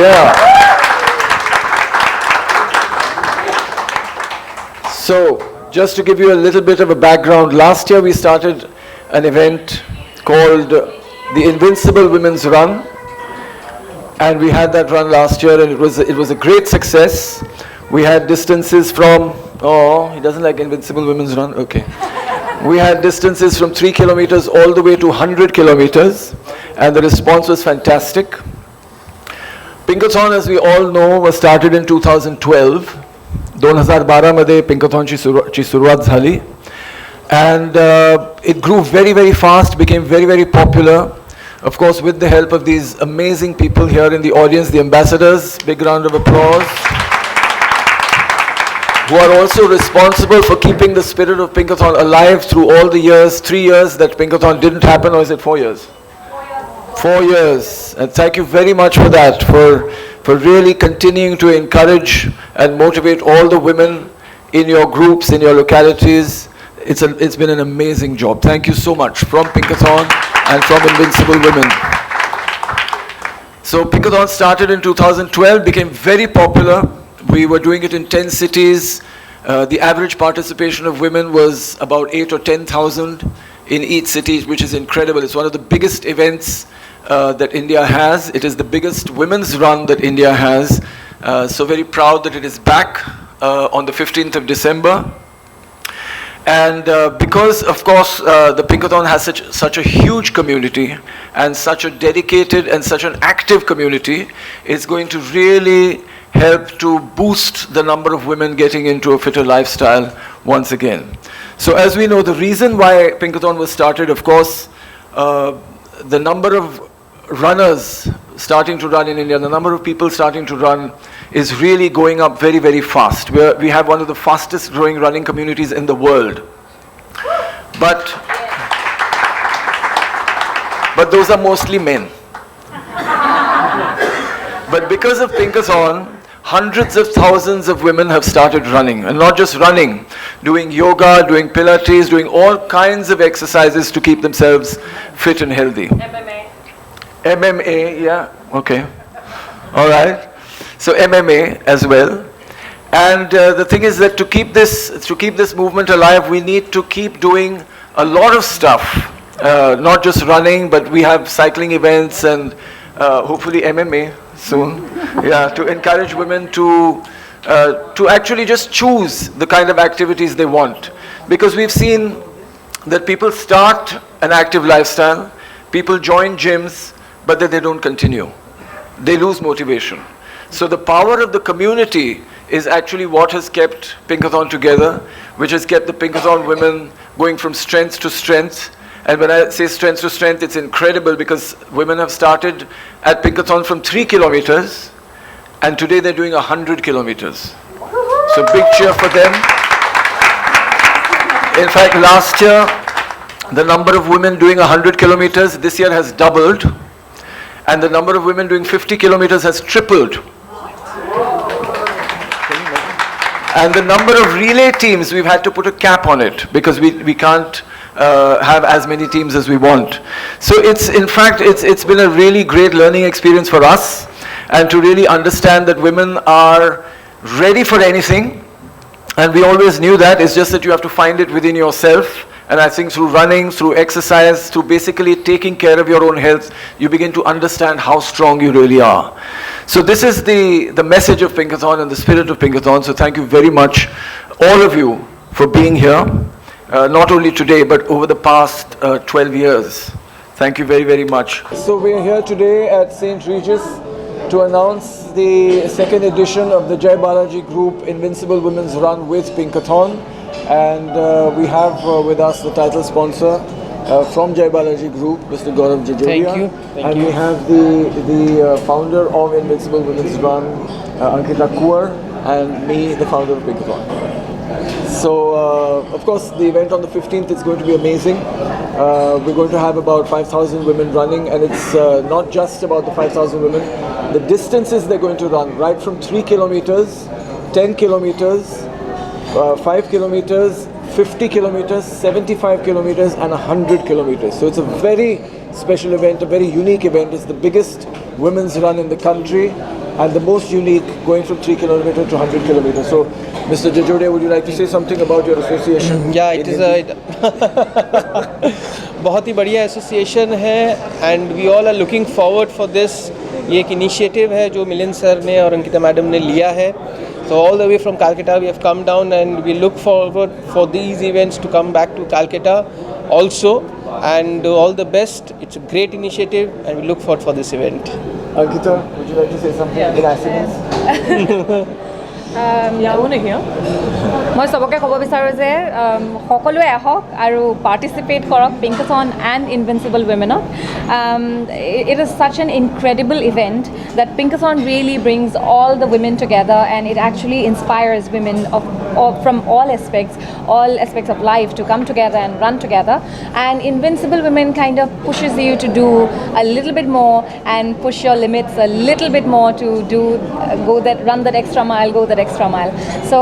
Yeah. So, just to give you a little bit of a background, last year we started an event called the Invincible Women's Run, and we had that run last year, and it was a great success. We had distances from, oh, he doesn't like Invincible Women's Run? Okay. We had distances from 3 kilometers all the way to 100 kilometers, and the response was fantastic. Pinkathon, as we all know, was started in 2012. 2012 मध्ये पिंकाथॉनची सुरुवात झाली, and it grew very, very fast, became very, very popular. Of course, with the help of these amazing people here in the audience, the ambassadors, big round of applause, who are also responsible for keeping the spirit of Pinkathon alive through all the years, 3 years that Pinkathon didn't happen, or is it 4 years? 4 years. And thank you very much for that, for really continuing to encourage and motivate all the women in your groups, in your localities. It's been an amazing job. Thank you so much from Pinkathon and from Invincible Women. So Pinkathon started in 2012, became very popular. We were doing it in 10 cities. The average participation of women was about 8 or 10,000 in each city, which is incredible. It's one of the biggest events that India has. It is the biggest women's run that India has. So very proud that it is back on the 15th of December. And because, of course, the Pinkathon has such a huge community and such a dedicated and such an active community, it's going to really help to boost the number of women getting into a fitter lifestyle once again. So as we know, the reason why Pinkathon was started, of course, the number of runners starting to run in India, the number of people starting to run is really going up very, very fast. We have one of the fastest growing running communities in the world. But those are mostly men. But because of Pinkathon, hundreds of thousands of women have started running, and not just running, doing yoga, doing Pilates, doing all kinds of exercises to keep themselves fit and healthy. MMA, yeah, okay. All right. So MMA as well. And the thing is that to keep this movement alive, we need to keep doing a lot of stuff, not just running, but we have cycling events and hopefully MMA soon, yeah, to encourage women to actually just choose the kind of activities they want. Because we've seen that people start an active lifestyle, people join gyms, but then they don't continue. They lose motivation. So the power of the community is actually what has kept Pinkathon together, which has kept the Pinkathon women going from strength to strength. And when I say strength to strength, it's incredible because women have started at Pinkathon from 3 kilometers, and today they're doing 100 kilometers. So big cheer for them. In fact, last year, the number of women doing 100 kilometers this year has doubled, and the number of women doing 50 kilometers has tripled. And the number of relay teams, we've had to put a cap on it because we can't have as many teams as we want. So in fact, it's been a really great learning experience for us, and to really understand that women are ready for anything. And we always knew that. It's just that you have to find it within yourself. And I think through running, through exercise, through basically taking care of your own health, you begin to understand how strong you really are. So this is the message of Pinkathon and the spirit of Pinkathon. So thank you very much, all of you, for being here. Not only today, but over the past 12 years. Thank you very, very much. So we're here today at St. Regis to announce the second edition of the Jai Balaji Group Invincible Women's Run with Pinkathon. And we have with us the title sponsor from Jai Balaji Group, Mr. Gaurav Jajoria. Thank you. And we have the founder of Invincible Women's Run, Ankita Kuar, and me, the founder of Pinkathon. So, of course, the event on the 15th is going to be amazing. We're going to have about 5,000 women running, and it's not just about the 5,000 women. The distances they're going to run, right from 3 kilometers, 10 kilometers, 5 kilometers, 50 kilometers, 75 kilometers, and 100 kilometers. So it's a very special event, a very unique event. It's the biggest women's run in the country. and the most unique, going from 3 kilometers to 100 kilometers. So, Mr. Jajodia, would you like to say something about your association? Yeah, it is a बहुत ही बढ़िया association है and we all are looking forward for this. ये एक initiative है जो Milind sir ने और Ankita madam ने लिया है. So all the way from Calcutta we have come down and we look forward for these events to come back to Calcutta also, and all the best. It's a great initiative and we look forward for this event. Ankita, would you like to say something in Assamese? মই চবকে ক'ব বিচাৰোঁ যে সকলোৱে আহক আৰু participate কৰক Pinkathon and invincible উইমেনত. It is such an incredible event that Pinkathon really brings all the women together, and it actually inspires women from all aspects of life to come together and run together. And Invincible Women kind of pushes you to do a little bit more and push your limits a little bit more to run that extra mile. So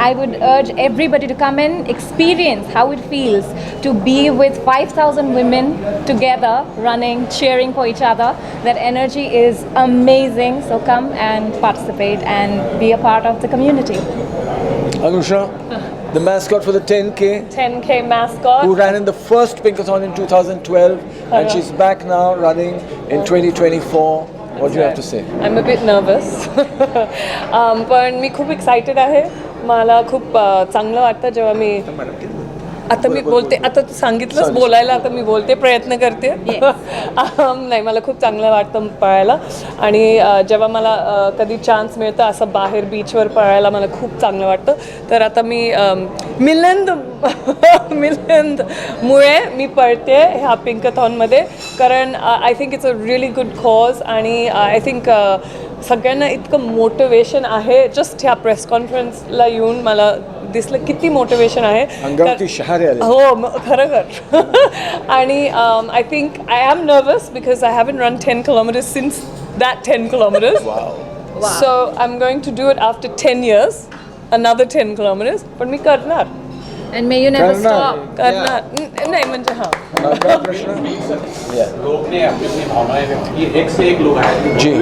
I would urge everybody to come and experience how it feels to be with 5,000 women together running, cheering for each other. That energy is amazing. So come and participate and be a part of the community. Anusha, the mascot for the 10K mascot. who ran in the first Pinkathon in 2012 and she's back now running in 2024. What do you have to say? I'm a bit nervous. पण मी खूप excited आहे. मला खूप चांगलं वाटतं जेव्हा मी आता बोलते. आता तू सांगितलंच बोलायला, आता मी बोलते, प्रयत्न करते. नाही, मला खूप चांगलं वाटतं पळायला. आणि जेव्हा मला कधी चान्स मिळतं असं बाहेर बीचवर पळायला मला खूप चांगलं वाटतं. तर आता मी मिलिंदमुळे मी पळते ह्या पिंकथॉनमध्ये, कारण I think it's a really good cause. आणि आय थिंक सगळ्यांना इतकं मोटिवेशन आहे. जस्ट ह्या प्रेस कॉन्फरन्सला येऊन मला दिसलं किती मोटिवेशन आहे. हो, खरं. आणि I think I am nervous because I haven't run 10 kilometers since that 10 kilometers. So I am going to do it after 10 years, another 10 kilometers. पण मी करणार. And may you never stop. करणार नाही म्हणजे हां. लोग ने अपनी भावनाएं व्यक्त की. एक से एक लोग आए जी.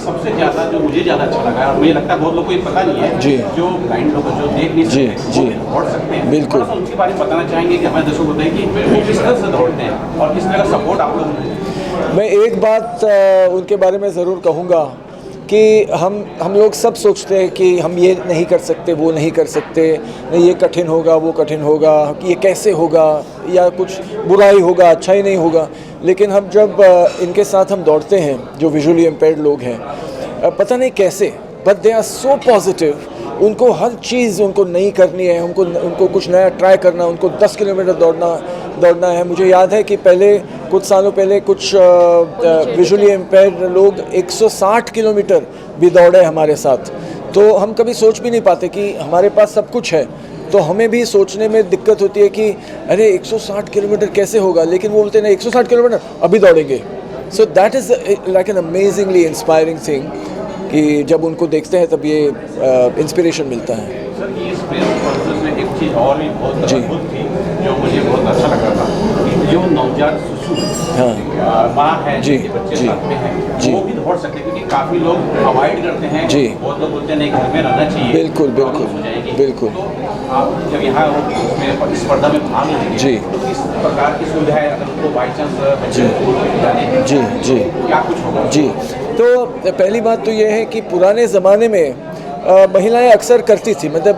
सबसे ज़्यादा जो मुझे ज़्यादा अच्छा लगा, और मुझे लगता है बहुत लोगों को ये पता नहीं है, जो ब्लाइंड लोग जो देख नहीं सकते वो दौड़ सकते हैं. बिल्कुल. थोड़ा सा उनके बारे में बताना चाहेंगे कि हमारे दर्शकों को बताइए कि वो किस तरह से दौड़ते हैं और किस तरह का सपोर्ट आप लोग. मैं एक बात उनके बारे में ज़रूर कहूँगा कि हम लोग सब सोचते हैं कि हम ये नहीं कर सकते, वो नहीं कर सकते, नहीं ये कठिन होगा, वो कठिन होगा, कि ये कैसे होगा, या कुछ बुरा ही होगा, अच्छा ही नहीं होगा. लेकिन हम जब इनके साथ हम दौड़ते हैं, जो विजुअली इम्पेयर्ड लोग हैं, पता नहीं कैसे, but they are so positive. उनको हर चीज़ उनको नई करनी है, उनको कुछ नया ट्राई करना, उनको 10 किलोमीटर दौड़ना है. मुझे याद है कि कुछ सालों पहले कुछ विजुअली इम्पेयर्ड लोग 160 किलोमीटर भी दौड़े हमारे साथ. तो हम कभी सोच भी नहीं पाते कि हमारे पास सब कुछ है, तो हमें भी सोचने में दिक्कत होती है कि अरे 160 किलोमीटर कैसे होगा. लेकिन वो बोलते हैं 160 किलोमीटर अभी दौड़ेंगे. So that is like an amazingly inspiring thing कि जब उनको देखते हैं तब ये इंस्पिरेशन मिलता है. सर, इस प्रेस कॉन्फ्रेंस में एक चीज़ और भी बहुत अद्भुत थी जो मुझे बहुत अच्छा लगा था. जो नवजात शिशु माँ है, जिनके बच्चे साथ में हैं, वो भी दौड़ सकते हैं, क्योंकि काफ़ी लोग अवॉइड करते हैं. बहुत लोग बोलते हैं नहीं, घर में रहना चाहिए. बिल्कुल. तो आप जब यहाँ स्पर्धा में भाग लेंगे तो किस प्रकार की सुविधा है, अगर उनको बाई चांस क्या कुछ होगा? जी, तो पहली बात तो ये है कि पुराने ज़माने में महिलाएं अक्सर करती थी, मतलब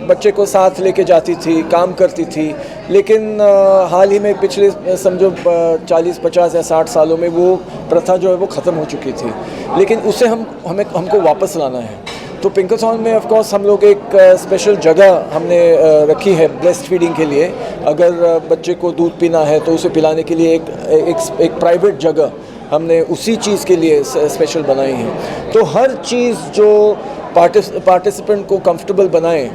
बच्चे को साथ लेके जाती थी, काम करती थी. लेकिन हाल ही में पिछले समझो 40, 50 या 60 सालों में वो प्रथा जो है वो ख़त्म हो चुकी थी. लेकिन उसे हमको वापस लाना है. तो पिंकाथॉन में ऑफ कोर्स हम लोग एक स्पेशल जगह हमने रखी है ब्रेस्ट फीडिंग के लिए. अगर बच्चे को दूध पीना है तो उसे पिलाने के लिए एक प्राइवेट जगह हमने उसी चीज़ के लिए स्पेशल बनाई है. तो हर चीज़ जो पार्टिसिपेंट को कंफर्टेबल बनाएं,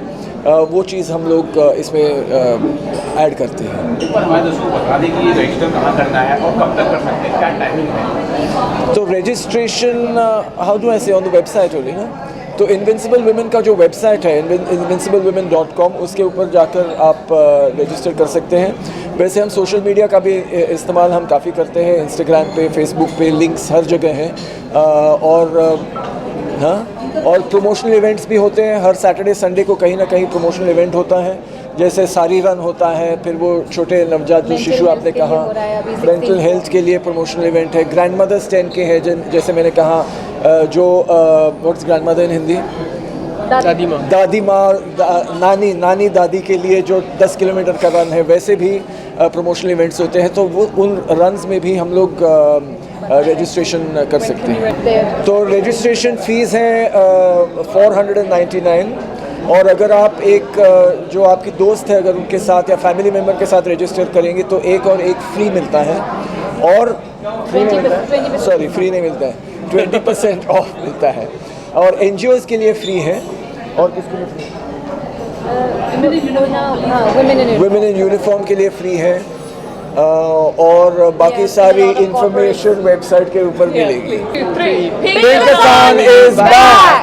वो चीज़ हम लोग इसमें ऐड करते हैं. हमारे दोस्तों को बता दें कि रजिस्टर कहाँ करना है और कब तक कर सकते हैं, क्या टाइमिंग है? तो रजिस्ट्रेशन हाउ डू आई से ऑन द वेबसाइट ओनली ना? तो इनविंसिबल वुमेन का जो वेबसाइट है invinciblewomen.com, उसके ऊपर जाकर आप रजिस्टर कर सकते हैं। वैसे हम सोशल मीडिया का भी इस्तेमाल हम काफ़ी करते हैं, इंस्टाग्राम पे, फेसबुक पे, लिंक्स हर जगह हैं। और प्रमोशनल इवेंट्स भी होते हैं। हर सैटरडे संडे को कहीं ना कहीं प्रमोशनल इवेंट होता है, जैसे सारी रन होता है, फिर वो छोटे नवजात जो शिशु आपने कहा, मेंटल हेल्थ के लिए प्रमोशनल इवेंट है। ग्रैंड मदर्स 10 के है, जैसे मैंने कहा, जो what's grand mother in Hindi, दादी माँ, नानी दादी के लिए जो 10 किलोमीटर का रन है, वैसे भी प्रमोशनल इवेंट्स होते हैं। तो वो उन रन्स में भी हम लोग रजिस्ट्रेशन कर सकते हैं। तो रजिस्ट्रेशन फ़ीस है 499, और अगर आप एक जो आपकी दोस्त है अगर उनके साथ या फैमिली मेम्बर के साथ रजिस्टर करेंगे तो एक और एक फ्री मिलता है, और फ्री नहीं मिलता है, 20% ऑफ मिलता है। और NGOs के लिए फ्री है, और किसके लिए फ्री? वुमेन इन यूनिफॉर्म के लिए फ्री है, और बाकी सारी इंफॉर्मेशन वेबसाइट के ऊपर मिलेगी। Pinkathon is back.